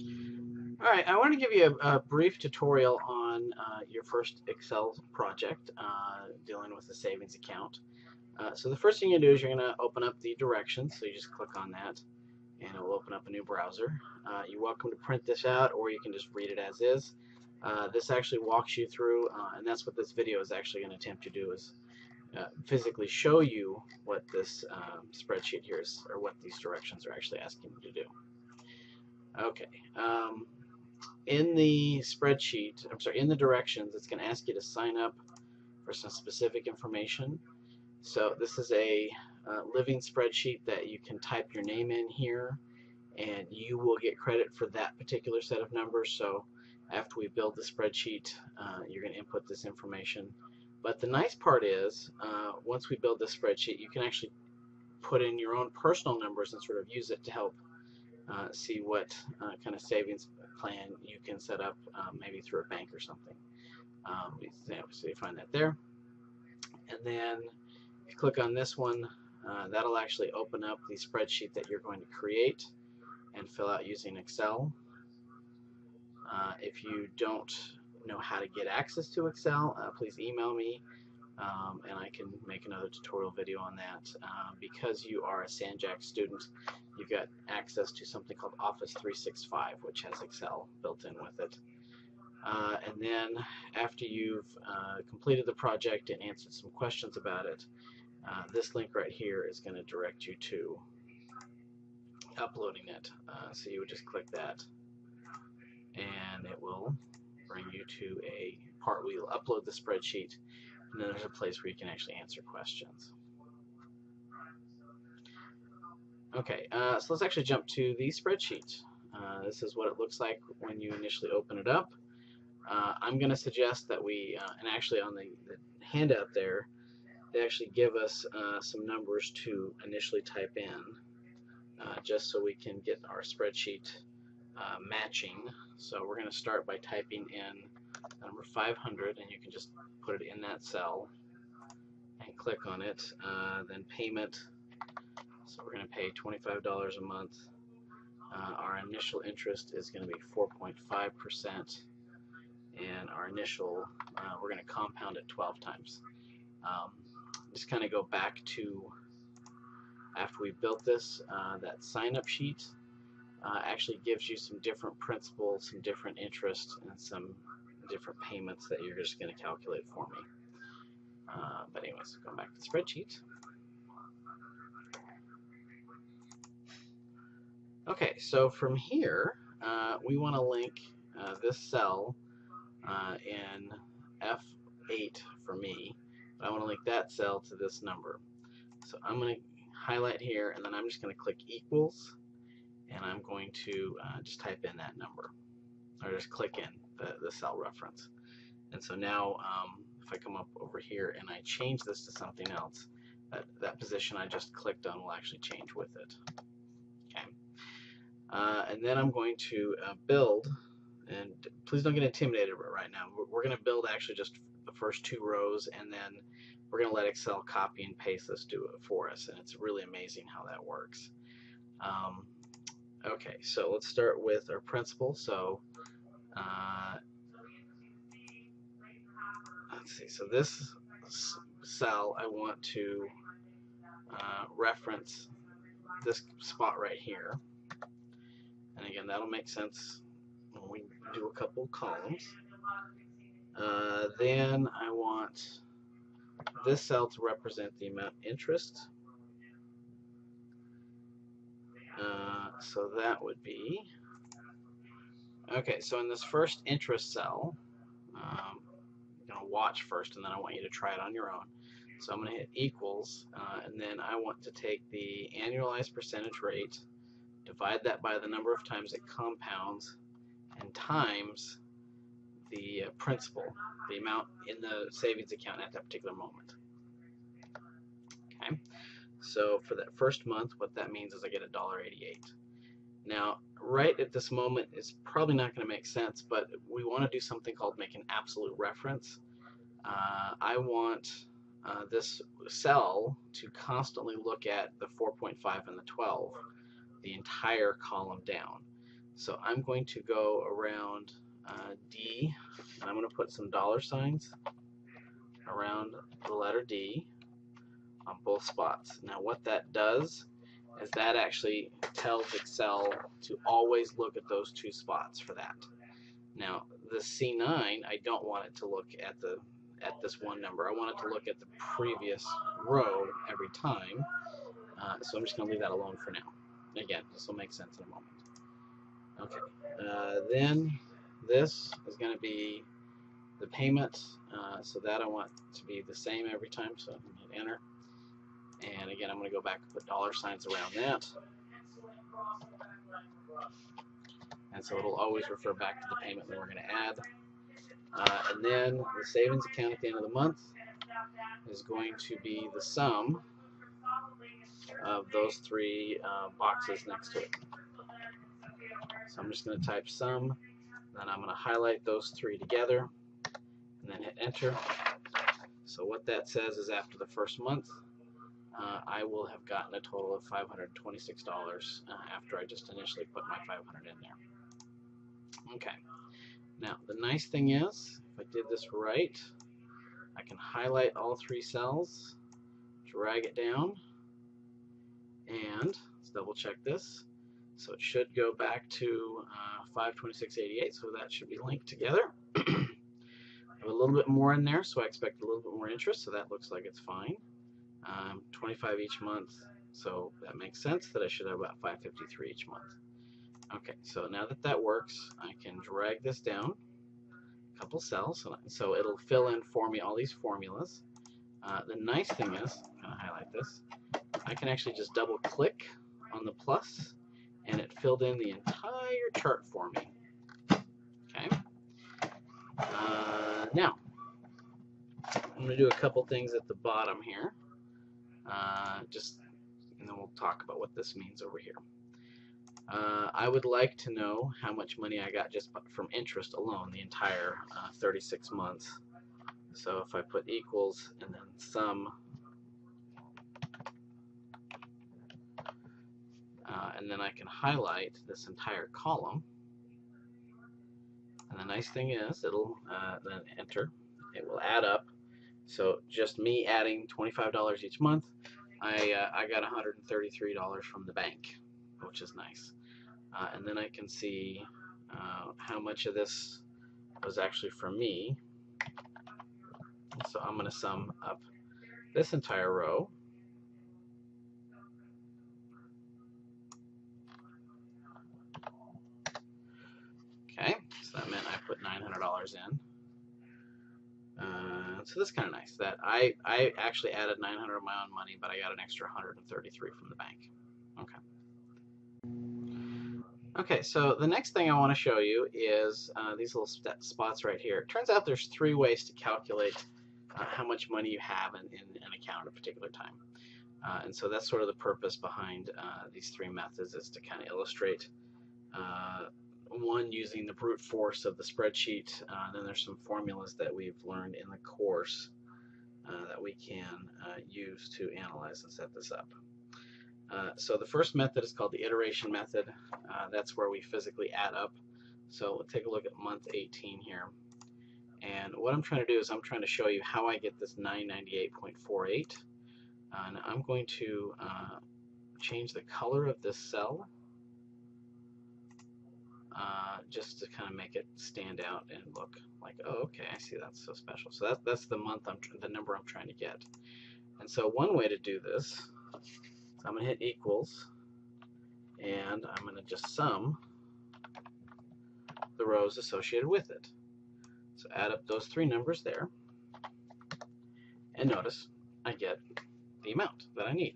Alright, I want to give you a brief tutorial on your first Excel project dealing with the savings account. So the first thing you do is you're going to open up the directions, so you just click on that and it will open up a new browser. You're welcome to print this out or you can just read it as is. This actually walks you through, and that's what this video is actually going to attempt to do, is physically show you what this spreadsheet here is, or what these directions are actually asking you to do. Okay. In the spreadsheet, in the directions, it's going to ask you to sign up for some specific information. So this is a living spreadsheet that you can type your name in here and you will get credit for that particular set of numbers. So after we build the spreadsheet, you're going to input this information. But the nice part is, once we build this spreadsheet, you can actually put in your own personal numbers and sort of use it to help see what kind of savings plan you can set up, maybe through a bank or something. So you find that there. And then if you click on this one, that'll actually open up the spreadsheet that you're going to create and fill out using Excel. If you don't know how to get access to Excel, please email me. And I can make another tutorial video on that. Because you are a Sanjak student, you've got access to something called Office 365, which has Excel built in with it. And then after you've completed the project and answered some questions about it, this link right here is going to direct you to uploading it. So you would just click that and it will bring you to a part where you'll upload the spreadsheet, and then there's a place where you can actually answer questions. Okay, so let's actually jump to the spreadsheet. This is what it looks like when you initially open it up. I'm going to suggest that we, and actually on the handout there, they actually give us some numbers to initially type in, just so we can get our spreadsheet matching. So we're going to start by typing in number 500, and you can just put it in that cell and click on it. Then payment, so we're going to pay $25 a month. Our initial interest is going to be 4.5%, and our initial, we're going to compound it 12 times. Just kind of go back to after we built this, that sign-up sheet actually gives you some different principles, some different interest, and some different payments that you're just going to calculate for me. But anyways, going back to the spreadsheet. Okay, so from here, we want to link this cell in F8 for me. But I want to link that cell to this number. So I'm going to highlight here, and then I'm just going to click equals, and I'm going to just type in that number, or just click in the cell reference. And so now if I come up over here and I change this to something else, that position I just clicked on will actually change with it. Okay. And then I'm going to build, and please don't get intimidated right now. We're going to build actually just the first two rows, and then we're going to let Excel copy and paste this, do it for us, and it's really amazing how that works. Okay, so let's start with our principal. So let's see, so this cell, I want to reference this spot right here. And again, that'll make sense when we do a couple columns. Then I want this cell to represent the amount interest. So that would be, okay, so in this first interest cell, I'm going to watch first, and then I want you to try it on your own. So I'm going to hit equals, and then I want to take the annualized percentage rate, divide that by the number of times it compounds, and times the principal, the amount in the savings account at that particular moment. Okay, so for that first month, what that means is I get $1.88. Now, right at this moment, it's probably not going to make sense, but we want to do something called make an absolute reference. I want this cell to constantly look at the 4.5 and the 12, the entire column down. So I'm going to go around D, and I'm going to put some dollar signs around the letter D on both spots. Now what that does is that actually tells Excel to always look at those two spots for that. Now the C9, I don't want it to look at this one number. I want it to look at the previous row every time. So I'm just going to leave that alone for now. Again, this will make sense in a moment. Okay, then this is going to be the payment, so that I want to be the same every time, so I'm going to hit enter. And again, I'm going to go back and put dollar signs around that. And so it'll always refer back to the payment that we're going to add. And then the savings account at the end of the month is going to be the sum of those three boxes next to it. So I'm just going to type sum, then I'm going to highlight those three together, and then hit enter. So what that says is after the first month, I will have gotten a total of $526 after I just initially put my 500 in there. Okay. Now the nice thing is, if I did this right, I can highlight all three cells, drag it down, and let's double check this. So it should go back to 526.88, so that should be linked together. I have a little bit more in there, so I expect a little bit more interest, so that looks like it's fine. 25 each month, so that makes sense that I should have about 553 each month. Okay, so now that that works, I can drag this down a couple cells, so it'll fill in for me all these formulas. The nice thing is, I'm going to highlight this, I can actually just double click on the plus, and it filled in the entire chart for me. Okay. Now, I'm going to do a couple things at the bottom here, and then we'll talk about what this means over here. I would like to know how much money I got just from interest alone, the entire 36 months. So if I put equals and then sum, and then I can highlight this entire column. And the nice thing is, it'll then enter. It will add up. So just me adding $25 each month, I got $133 from the bank, which is nice. And then I can see how much of this was actually from me. So I'm going to sum up this entire row. Okay, so that meant I put $900 in. So that's kind of nice. That I actually added $900 of my own money, but I got an extra $133 from the bank. Okay. Okay, so the next thing I want to show you is these little spots right here. It turns out there's three ways to calculate how much money you have in an account at a particular time. And so that's sort of the purpose behind these three methods, is to kind of illustrate one, using the brute force of the spreadsheet. Then there's some formulas that we've learned in the course that we can use to analyze and set this up. So the first method is called the iteration method. That's where we physically add up. So we'll take a look at month 18 here. And what I'm trying to do is I'm trying to show you how I get this 998.48. And I'm going to change the color of this cell just to kind of make it stand out and look like, oh, okay, I see, that's so special. So that's the month, the number I'm trying to get. And so one way to do this, I'm going to hit equals, and I'm going to just sum the rows associated with it. So add up those three numbers there, and notice I get the amount that I need.